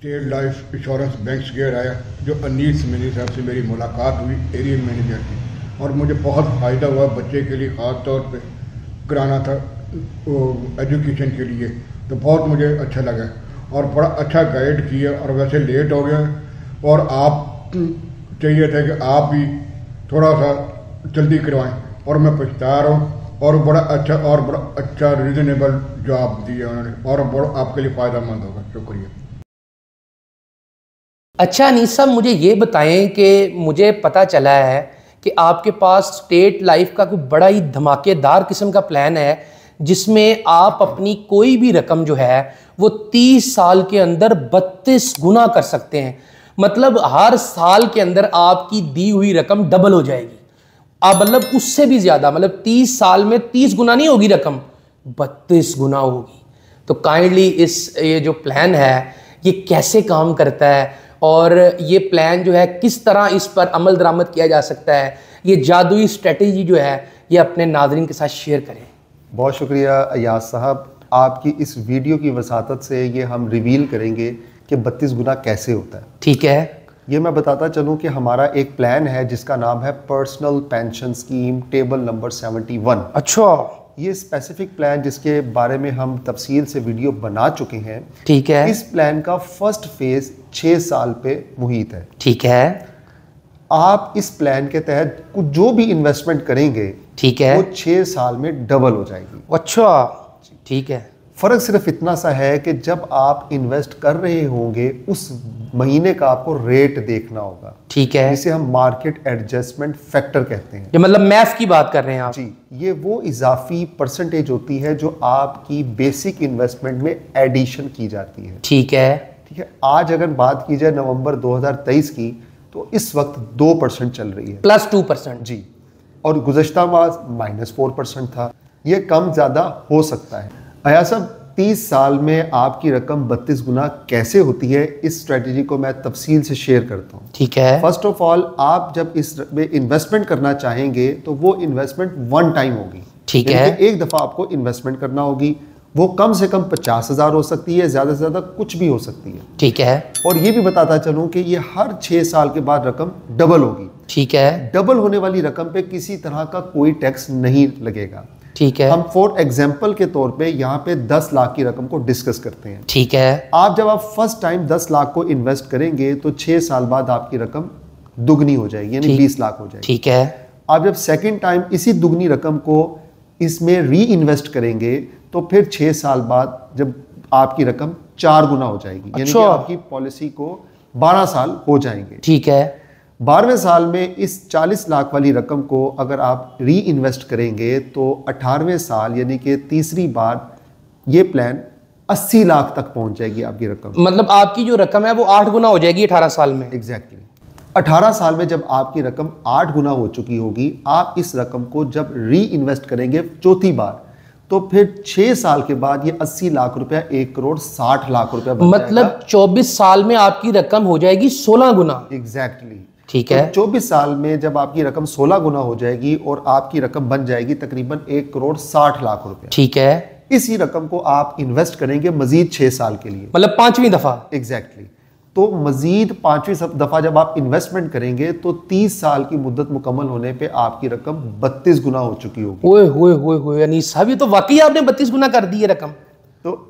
State life insurance bank से आया, जो अनीस मिनी साहब से मेरी मुलाकात हुई, एरियल मैनेजर की, और मुझे बहुत फ़ायदा हुआ। बच्चे के लिए ख़ास तौर पे कराना था एजुकेशन के लिए, तो बहुत मुझे अच्छा लगा और बड़ा अच्छा गाइड किया। और वैसे लेट हो गया और आप चाहिए था कि आप भी थोड़ा सा जल्दी करवाएं, और मैं पछता रहा हूँ। और बड़ा अच्छा रीज़नेबल जवाब दिया उन्होंने, और बड़ा आपके लिए फ़ायदेमंद होगा। शुक्रिया। अच्छा अनीस साहब, मुझे ये बताएं कि मुझे पता चला है कि आपके पास स्टेट लाइफ का कोई बड़ा ही धमाकेदार किस्म का प्लान है, जिसमें आप अपनी कोई भी रकम जो है वो 30 साल के अंदर 32 गुना कर सकते हैं। मतलब हर साल के अंदर आपकी दी हुई रकम डबल हो जाएगी। आप मतलब उससे भी ज़्यादा, मतलब 30 साल में 30 गुना नहीं होगी रकम, 32 गुना होगी। तो काइंडली ये जो प्लान है ये कैसे काम करता है, और ये प्लान जो है किस तरह इस पर अमल दरामद किया जा सकता है, ये जादुई स्ट्रेटेजी जो है ये अपने नाज़रीन के साथ शेयर करें। बहुत शुक्रिया अयाज साहब, आपकी इस वीडियो की वसातत से ये हम रिवील करेंगे कि 32 गुना कैसे होता है। ठीक है, ये मैं बताता चलूँ कि हमारा एक प्लान है जिसका नाम है personal pension scheme table number 71। अच्छा, ये स्पेसिफिक प्लान जिसके बारे में हम तफसील से वीडियो बना चुके हैं। ठीक है। इस प्लान का फर्स्ट फेज 6 साल पे मुहित है। ठीक है। आप इस प्लान के तहत कुछ जो भी इन्वेस्टमेंट करेंगे, ठीक है, वो 6 साल में डबल हो जाएगी। अच्छा, ठीक है। फर्क सिर्फ इतना सा है कि जब आप इन्वेस्ट कर रहे होंगे उस महीने का आपको रेट देखना होगा। ठीक है, जिसे हम मार्केट एडजस्टमेंट फैक्टर कहते हैं। ये मतलब मैथ की बात कर रहे हैं आप? जी, ये वो इजाफी परसेंटेज होती है जो आपकी बेसिक इन्वेस्टमेंट में एडिशन की जाती है। ठीक है। ठीक है, आज अगर बात की जाए नवंबर 2023 की, तो इस वक्त 2% चल रही है, +2%। जी, और गुज़श्ता माह -4% था। ये कम ज़्यादा हो सकता है। अया साहब, 30 साल में आपकी रकम 32 गुना कैसे होती है, इस स्ट्रेटेजी को मैं तफसील से शेयर करता हूँ। ठीक है। फर्स्ट ऑफ ऑल, आप जब इसमें इन्वेस्टमेंट करना चाहेंगे तो वो इन्वेस्टमेंट वन टाइम होगी। ठीक है। एक दफ़ा आपको इन्वेस्टमेंट करना होगी। वो कम से कम 50,000 हो सकती है, ज़्यादा से ज़्यादा कुछ भी हो सकती है। ठीक है। और ये भी बताता चलूँ कि ये हर 6 साल के बाद रकम डबल होगी। ठीक है। डबल होने वाली रकम पे किसी तरह का कोई टैक्स नहीं लगेगा। ठीक है। हम फॉर एग्जाम्पल के तौर पे यहाँ पे 10 लाख की रकम को डिस्कस करते हैं। ठीक है। जब आप फर्स्ट टाइम 10 लाख को इन्वेस्ट करेंगे तो 6 साल बाद आपकी रकम दुगनी हो जाएगी, यानी 20 लाख हो जाएगी। ठीक है। आप जब सेकेंड टाइम इसी दुगनी रकम को इसमें री इन्वेस्ट करेंगे तो फिर 6 साल बाद जब आपकी रकम 4 गुना हो जाएगी। यानी कि आपकी पॉलिसी को 12 साल हो जाएंगे। ठीक है। 12वें साल में इस 40 लाख वाली रकम को अगर आप री इन्वेस्ट करेंगे तो 18वें साल यानी कि तीसरी बार ये प्लान 80 लाख तक पहुंच जाएगी आपकी रकम। मतलब आपकी जो रकम है वो 8 गुना हो जाएगी 18 साल में। एग्जैक्टली। 18 साल में जब आपकी रकम 8 गुना हो चुकी होगी, आप इस रकम को जब री इन्वेस्ट करेंगे चौथी बार, तो फिर 6 साल के बाद ये 80 लाख रुपया 1 करोड़ 60 लाख रुपया बन मतलब 24 साल में आपकी रकम हो जाएगी 16 गुना। एग्जैक्टली। ठीक है। तो 24 साल में जब आपकी रकम 16 गुना हो जाएगी और आपकी रकम बन जाएगी तकरीबन 1 करोड़ 60 लाख रुपया। ठीक है। इसी रकम को आप इन्वेस्ट करेंगे मजीद 6 साल के लिए, मतलब 5वीं दफा। एग्जैक्टली। तो मजीद 5वीं दफा जब आप इन्वेस्टमेंट करेंगे तो 30 साल की मुद्दत मुकम्मल होने पे आपकी रकम 32 गुना हो चुकी होगी। ओए होए होए होए, अनीस साहब ये तो वाकई आपने 32 गुना कर दी है रकम। तो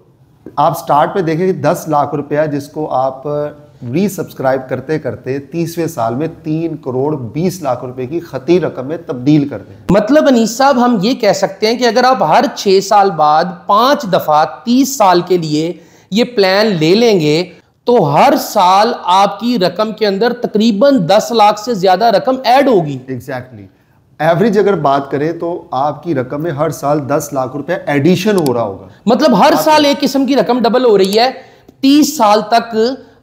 आप स्टार्ट में देखेंगे 10 लाख रुपया जिसको आप री सब्सक्राइब करते करते 30वें साल में 3 करोड़ 20 लाख रुपए की खती रकम में तब्दील कर दें। मतलब अनीस साहब हम ये कह सकते हैं कि अगर आप हर 6 साल बाद 5 दफा 30 साल के लिए ये प्लान ले लेंगे तो हर साल आपकी रकम के अंदर तकरीबन 10 लाख से ज्यादा रकम ऐड होगी। एग्जैक्टली। एवरेज अगर बात करें तो आपकी रकम में हर साल 10 लाख रुपए एडिशन हो रहा होगा। मतलब हर साल एक किस्म की रकम डबल हो रही है। 30 साल तक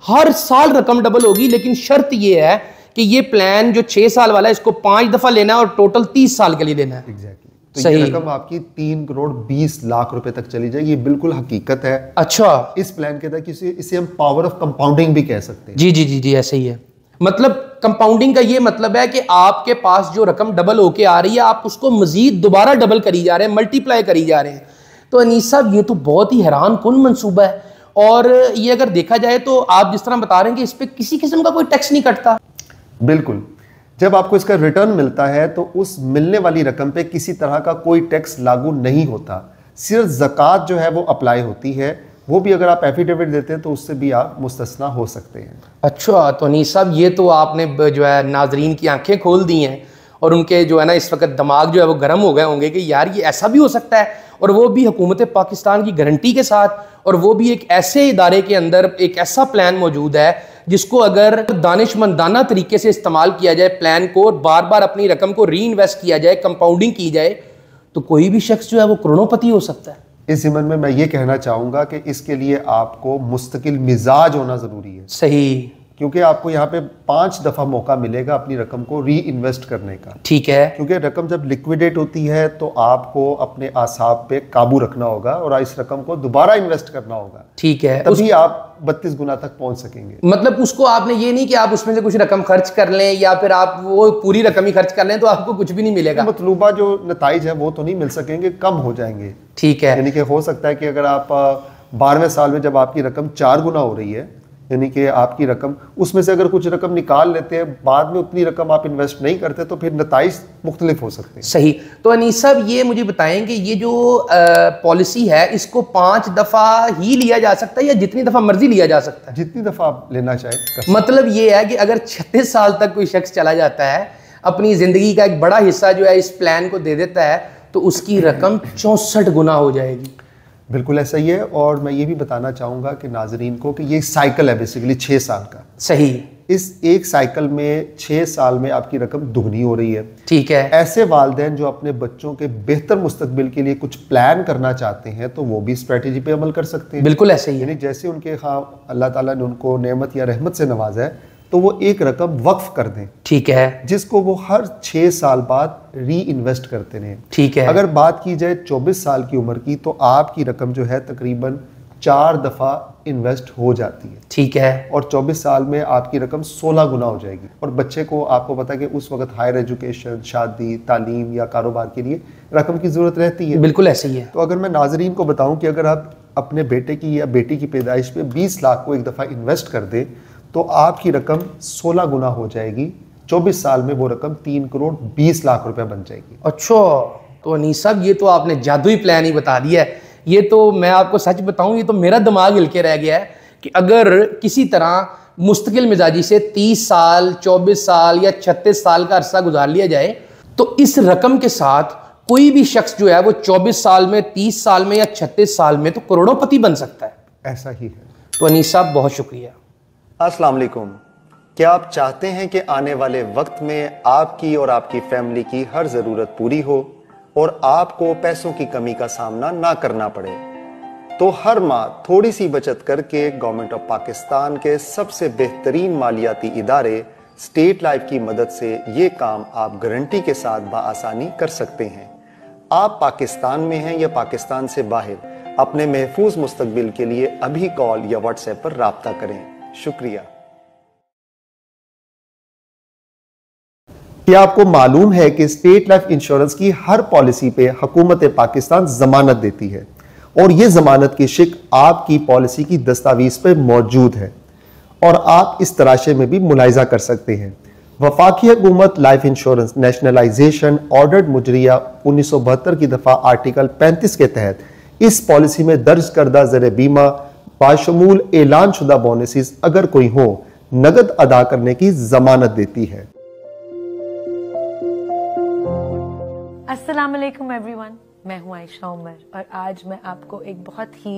हर साल रकम डबल होगी, लेकिन शर्त यह है कि ये प्लान जो 6 साल वाला है इसको 5 दफा लेना है और टोटल 30 साल के लिए लेना है। एग्जैक्टली। तो ये रकम आपकी 3 करोड़ 20 लाख रुपए तक चली जाएगी। ये बिल्कुल हकीकत है। अच्छा, इस प्लान के तहत इसे हम पावर ऑफ कंपाउंडिंग भी कह सकते हैं। जी जी जी जी, ऐसे ही है। मतलब कंपाउंडिंग का ये मतलब है कि आपके पास जो रकम डबल होके आ रही है आप उसको मजीद दोबारा डबल करी जा रहे हैं, मल्टीप्लाई करी जा रहे हैं। तो अनीस साहब ये तो बहुत ही हैरान कुन मंसूबा है। और ये अगर देखा जाए तो आप जिस तरह बता रहे हैं कि इस पे किसी किस्म का कोई टैक्स नहीं कटता। बिल्कुल, जब आपको इसका रिटर्न मिलता है तो उस मिलने वाली रकम पे किसी तरह का कोई टैक्स लागू नहीं होता, सिर्फ ज़कात जो है वो अप्लाई होती है, वो भी अगर आप एफिडेविट देते हैं तो उससे भी आप मुस्तस्ना हो सकते हैं। अच्छा तो अनीस साहब, ये तो आपने जो है नाजरीन की आंखें खोल दी हैं और उनके जो है ना इस वक्त दिमाग जो है वो गर्म हो गए होंगे कि यार ये ऐसा भी हो सकता है, और वो भी हुकूमत पाकिस्तान की गारंटी के साथ, और वो भी एक ऐसे इदारे के अंदर एक ऐसा प्लान मौजूद है जिसको अगर दानिशमंदाना तरीके से इस्तेमाल किया जाए, प्लान को बार बार अपनी रकम को री इन्वेस्ट किया जाए, कंपाउंडिंग की जाए, तो कोई भी शख्स जो है वो करोड़ोंपति हो सकता है। इस ज़िम्मन में मैं ये कहना चाहूँगा कि इसके लिए आपको मुस्तकिल मिजाज होना ज़रूरी है। सही, क्योंकि आपको यहाँ पे 5 दफ़ा मौका मिलेगा अपनी रकम को री इन्वेस्ट करने का। ठीक है। क्योंकि रकम जब लिक्विडेट होती है तो आपको अपने आसाब पे काबू रखना होगा और इस रकम को दोबारा इन्वेस्ट करना होगा। ठीक है, तभी आप 32 गुना तक पहुंच सकेंगे। मतलब उसको आपने ये नहीं कि आप उसमें से कुछ रकम खर्च कर लें या फिर आप वो पूरी रकम ही खर्च कर लें तो आपको कुछ भी नहीं मिलेगा। मतलूबा जो नताइज है वो तो नहीं मिल सकेंगे, कम हो जाएंगे। ठीक है, यानी कि हो सकता है कि अगर आप 12वें साल में जब आपकी रकम 4 गुना हो रही है, यानी कि आपकी रकम उसमें से अगर कुछ रकम निकाल लेते हैं, बाद में उतनी रकम आप इन्वेस्ट नहीं करते, तो फिर नताइज मुख्तलिफ हो सकते हैं। सही। तो अनीस साहब ये मुझे बताएं कि ये जो पॉलिसी है इसको 5 दफा ही लिया जा सकता है या जितनी दफा मर्जी लिया जा सकता है? जितनी दफा आप लेना चाहें। मतलब ये है कि अगर 36 साल तक कोई शख्स चला जाता है, अपनी जिंदगी का एक बड़ा हिस्सा जो है इस प्लान को दे देता है, तो उसकी रकम 64 गुना हो जाएगी। बिल्कुल ऐसा ही है। और मैं ये भी बताना चाहूँगा कि नाजरीन को कि ये साइकिल है बेसिकली 6 साल का। सही। इस एक साइकिल में 6 साल में आपकी रकम दुगनी हो रही है। ठीक है। ऐसे वालिदैन जो अपने बच्चों के बेहतर मुस्तकबिल के लिए कुछ प्लान करना चाहते हैं तो वो भी स्ट्रेटेजी पे अमल कर सकते हैं। बिल्कुल ऐसे ही है। यानी जैसे उनके अल्लाह ताला ने उनको नेमत या रहमत से नवाजा है तो वो एक रकम वक्फ कर दें। ठीक है। जिसको वो हर 6 साल बाद री इन्वेस्ट करते रहें। ठीक है। अगर बात की जाए 24 साल की उम्र की तो आपकी रकम जो है तकरीबन 4 दफ़ा इन्वेस्ट हो जाती है। ठीक है। और 24 साल में आपकी रकम 16 गुना हो जाएगी। और बच्चे को आपको पता है कि उस वक्त हायर एजुकेशन, शादी, तालीम या कारोबार के लिए रकम की ज़रूरत रहती है। बिल्कुल ऐसे ही है। तो अगर मैं नाजरीन को बताऊं कि अगर आप अपने बेटे की या बेटी की पैदाइश पे 20 लाख को एक दफ़ा इन्वेस्ट कर दें तो आपकी रकम 16 गुना हो जाएगी। 24 साल में वो रकम 3 करोड़ 20 लाख रुपए बन जाएगी। अच्छा, तो अनीस साहब ये तो आपने जादुई प्लान ही बता दिया है। ये तो मैं आपको सच बताऊं, ये तो मेरा दिमाग हिल के रह गया है कि अगर किसी तरह मुस्तकिल मिजाजी से 30 साल, 24 साल या 36 साल का अरसा गुजार लिया जाए तो इस रकम के साथ कोई भी शख्स जो है वो 24 साल में, 30 साल में या 36 साल में तो करोड़ोंपति बन सकता है। ऐसा ही है। तो अनीस साहब बहुत शुक्रिया। अस्सलाम वालेकुम। क्या आप चाहते हैं कि आने वाले वक्त में आपकी और आपकी फैमिली की हर ज़रूरत पूरी हो और आपको पैसों की कमी का सामना ना करना पड़े? तो हर माह थोड़ी सी बचत करके गवर्नमेंट ऑफ पाकिस्तान के सबसे बेहतरीन मालियाती इदारे स्टेट लाइफ की मदद से ये काम आप गारंटी के साथ बआसानी कर सकते हैं। आप पाकिस्तान में हैं या पाकिस्तान से बाहर, अपने महफूज मुस्तकबिल के लिए अभी कॉल या व्हाट्सएप पर राब्ता करें। शुक्रिया। क्या आपको मालूम है कि स्टेट लाइफ इंश्योरेंस की हर पॉलिसी पे हुकूमत पाकिस्तान जमानत देती है और ये जमानत की शिक आपकी पॉलिसी की दस्तावेज पे मौजूद है और आप इस तराशे में भी मुलाहिजा कर सकते हैं। वफाकी हुकूमत life insurance nationalisation ordered Mujaria 1972 की दफा आर्टिकल 35 के तहत इस पॉलिसी में दर्ज करदा ज़र बीमा बाशमूल ऐलान शुदा बोनसेस अगर कोई हो नगद अदा करने की जमानत देती है। अस्सलाम वालेकुम एवरीवन, मैं हूं आयशा उमर और आज मैं आपको एक बहुत ही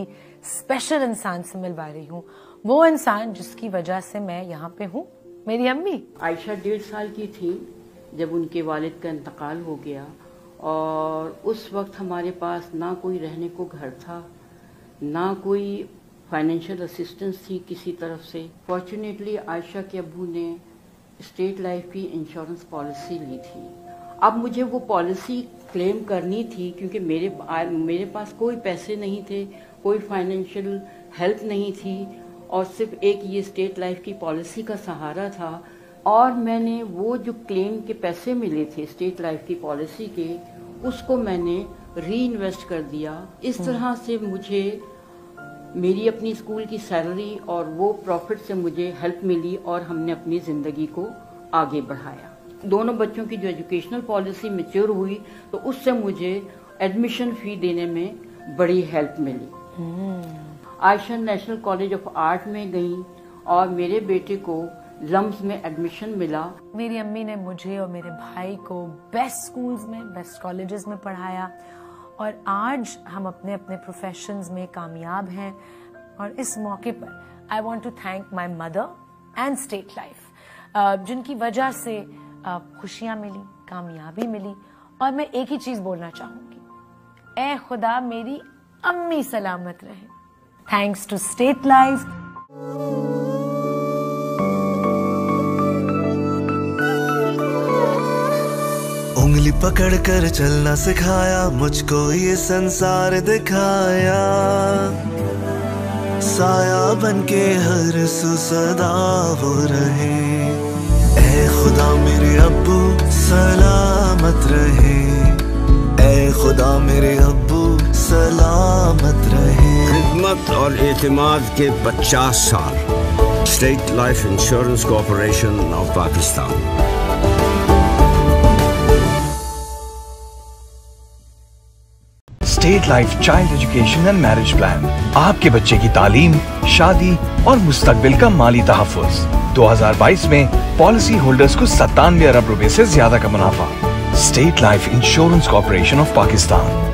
स्पेशल इंसान से मिलवा रही हूं। वो इंसान जिसकी वजह से मैं यहाँ पे हूँ, मेरी अम्मी। आयशा 1.5 साल की थी जब उनके वालिद का इंतकाल हो गया और उस वक्त हमारे पास ना कोई रहने को घर था, ना कोई फाइनेंशियल असिस्टेंस थी किसी तरफ से। फॉर्चुनेटली आयशा के अब्बू ने स्टेट लाइफ की इंश्योरेंस पॉलिसी ली थी। अब मुझे वो पॉलिसी क्लेम करनी थी क्योंकि मेरे पास कोई पैसे नहीं थे, कोई फाइनेंशियल हेल्प नहीं थी और सिर्फ एक ये स्टेट लाइफ की पॉलिसी का सहारा था। और मैंने वो जो क्लेम के पैसे मिले थे स्टेट लाइफ की पॉलिसी के, उसको मैंने री इन्वेस्ट कर दिया। इस तरह से मुझे मेरी अपनी स्कूल की सैलरी और वो प्रॉफिट से मुझे हेल्प मिली और हमने अपनी ज़िंदगी को आगे बढ़ाया। दोनों बच्चों की जो एजुकेशनल पॉलिसी मैच्योर हुई तो उससे मुझे एडमिशन फ़ी देने में बड़ी हेल्प मिली। Ayesha National College of Art में गई और मेरे बेटे को लम्स में एडमिशन मिला। मेरी अम्मी ने मुझे और मेरे भाई को बेस्ट स्कूल्स में, बेस्ट कॉलेजेस में पढ़ाया और आज हम अपने अपने प्रोफेशंस में कामयाब हैं। और इस मौके पर I want to thank my mother and State Life, जिनकी वजह से खुशियां मिली, कामयाबी मिली। और मैं एक ही चीज बोलना चाहूंगी, ए खुदा मेरी अम्मी सलामत रहे। Thanks to State Life. उंगली पकड़ कर चलना सिखाया, मुझको ये संसार दिखाया, साया बनके हर सू सदा वो रहे। ऐ खुदा मेरे अब्बू सलामत रहे, ऐ खुदा मेरे अब्बू सलामत रहे। खिदमत और एतमाद के 50 साल। State life insurance corporation of Pakistan. State life child education and marriage plan, आपके बच्चे की तालीम, शादी और मुस्तकबिल का माली तहफ़्फ़ुज़। 2022 में पॉलिसी होल्डर्स को 97 अरब रुपए से ज्यादा का मुनाफा। State life insurance corporation of Pakistan.